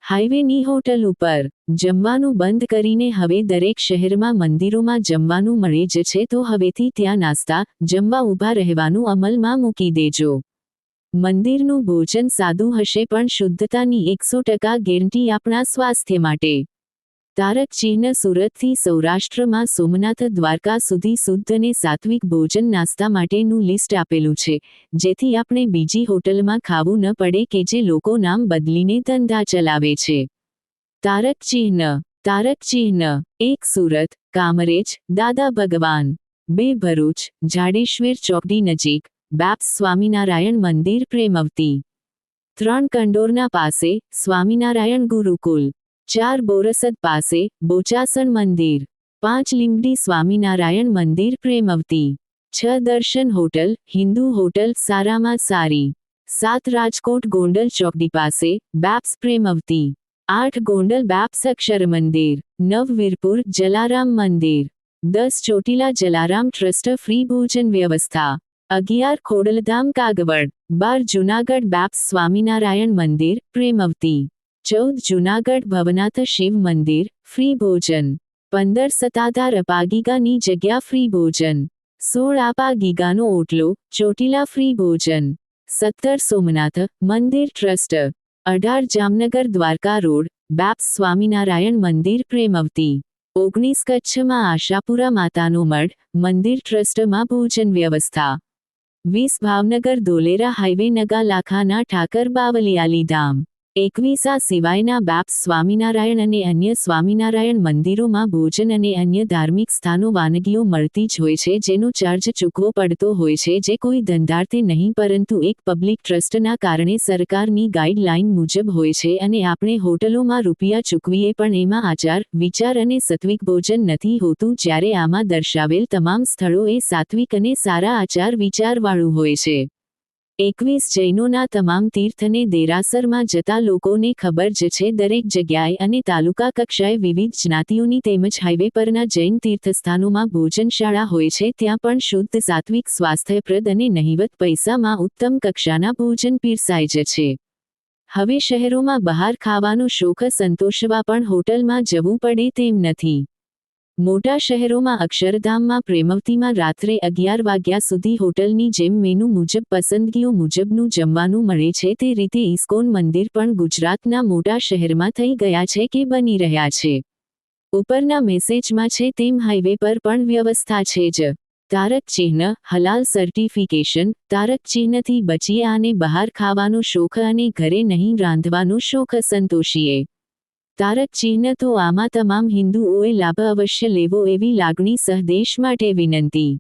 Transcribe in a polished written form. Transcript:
હાઈવેની hotel ઉપર જમવાનું બંધ કરીને હવે દરેક શહેરમાં મંદિરોમાં જમવાનું મળે જ છે, તો હવેથી ત્યાં નાસ્તા જમવા ઊભા રહેવાનું અમલમાં મૂકી દેજો. મંદિરનું ભોજન સાદું હશે પણ શુદ્ધતાની 100% ગેરંટી આપણા સ્વાસ્થ્ય માટે. તારક ચિહ્ન સુરતથી સૌરાષ્ટ્રમાં સોમનાથ દ્વારકા સુધી શુદ્ધ અને સાત્વિક ભોજન નાસ્તા માટેનું લિસ્ટ આપેલું છે, જેથી આપણે બીજી હોટલમાં ખાવું ન પડે કે જે લોકો નામ બદલીને ધંધા ચલાવે છે. તારક ચિહ્ન 1 સુરત, કામરેજ, દાદા ભગવાન. 2 ભરૂચ, જાડેશ્વર ચોકડી નજીક, બાપ્સ સ્વામિનારાયણ મંદિર પ્રેમવતી. 3 કંડોરના પાસે, સ્વામિનારાયણ ગુરુકુલ. 4 બોરસદ પાસે, બોચાસણ મંદિર. 5 લીંબડી સ્વામિનારાયણ મંદિર પ્રેમવતી. 6 દર્શન હોટલ, હિન્દુ હોટલ સારામાં સારી. 7 રાજકોટ ગોંડલ ચોકડી પાસે, બાપ્સ પ્રેમવતી. 8 ગોંડલ બાપ્સ અક્ષર મંદિર. 9 વીરપુર જલારામ મંદિર. 10 ચોટીલા જલારામ ટ્રસ્ટ ફ્રી ભોજન વ્યવસ્થા. 11 ખોડલધામ કાગવડ. 12 જૂનાગઢ બાપ્સ સ્વામિનારાયણ મંદિર પ્રેમવતી. 14 જૂનાગઢ ભવનાથ શિવ મંદિર ફ્રી ભોજન. 15 સતાધાર અપાગીગાની જગ્યા ફ્રી ભોજન. 16 આપાગીગાનો ઓટલો ચોટીલા ફ્રી ભોજન. 17 સોમનાથ મંદિર ટ્રસ્ટ. 18 જામનગર દ્વારકા રોડ, બાપ્સ સ્વામિનારાયણ મંદિર પ્રેમવતી. 19 કચ્છમાં આશાપુરા માતાનો મઢ મંદિર ટ્રસ્ટમાં ભોજન વ્યવસ્થા. 20 ભાવનગર ધોલેરા હાઈવે નગા લાખાના ઠાકર બાવલિયાલી ધામ. 21 આ સિવાયના બાપ્સ સ્વામિનારાયણ અને અન્ય સ્વામિનારાયણ મંદિરોમાં ભોજન અને અન્ય ધાર્મિક સ્થાનો વાનગીઓ મળતી જ હોય છે, જેનો ચાર્જ ચૂકવો પડતો હોય છે, જે કોઈ ધંધાર્થે નહીં પરંતુ એક પબ્લિક ટ્રસ્ટના કારણે સરકારની ગાઈડલાઈન મુજબ હોય છે, અને આપણે હોટલોમાં રૂપિયા ચૂકવીએ પણ એમાં આચાર વિચાર અને સત્વિક ભોજન નથી હોતું, જ્યારે આમાં દર્શાવેલ તમામ સ્થળો એ સાત્વિક અને સારા આચાર વિચારવાળું હોય છે. 21 જૈનોના તમામ તીર્થ અને દેરાસરમાં જતા લોકોને ખબર જ છે, દરેક જગ્યાએ અને તાલુકા કક્ષાએ વિવિધ જ્ઞાતિઓની તેમજ હાઈવે પરના જૈન તીર્થસ્થાનોમાં ભોજનશાળા હોય છે, ત્યાં પણ શુદ્ધ સાત્વિક સ્વાસ્થ્યપ્રદ અને નહિવત પૈસામાં ઉત્તમ કક્ષાના ભોજન પીરસાય જ છે. હવે શહેરોમાં બહાર ખાવાનો શોખ સંતોષવા પણ હોટલમાં જવું પડે તેમ નથી. મોટા શહેરોમાં અક્ષરધામમાં પ્રેમવતીમાં રાત્રે 11 વાગ્યા સુધી હોટલની જેમ મેનુ મુજબ પસંદગીઓ મુજબનું જમવાનું મળે છે, તે રીતે ઇસ્કોન મંદિર પણ ગુજરાતના મોટા શહેરમાં થઈ ગયા છે કે બની રહ્યા છે. ઉપરના મેસેજમાં છે તેમ હાઈવે પર પણ વ્યવસ્થા છે જ. તારક ચિહ્ન હલાલ સર્ટિફિકેશન. તારક ચિહ્નથી બચીએ આને બહાર ખાવાનો શોખ અને ઘરે નહીં રાંધવાનો શોખ સંતોષીએ. તારક ચિહ્ન તો આમાં તમામ હિન્દુઓએ લાભ અવશ્ય લેવો એવી લાગણી સહદેશ માટે વિનંતી.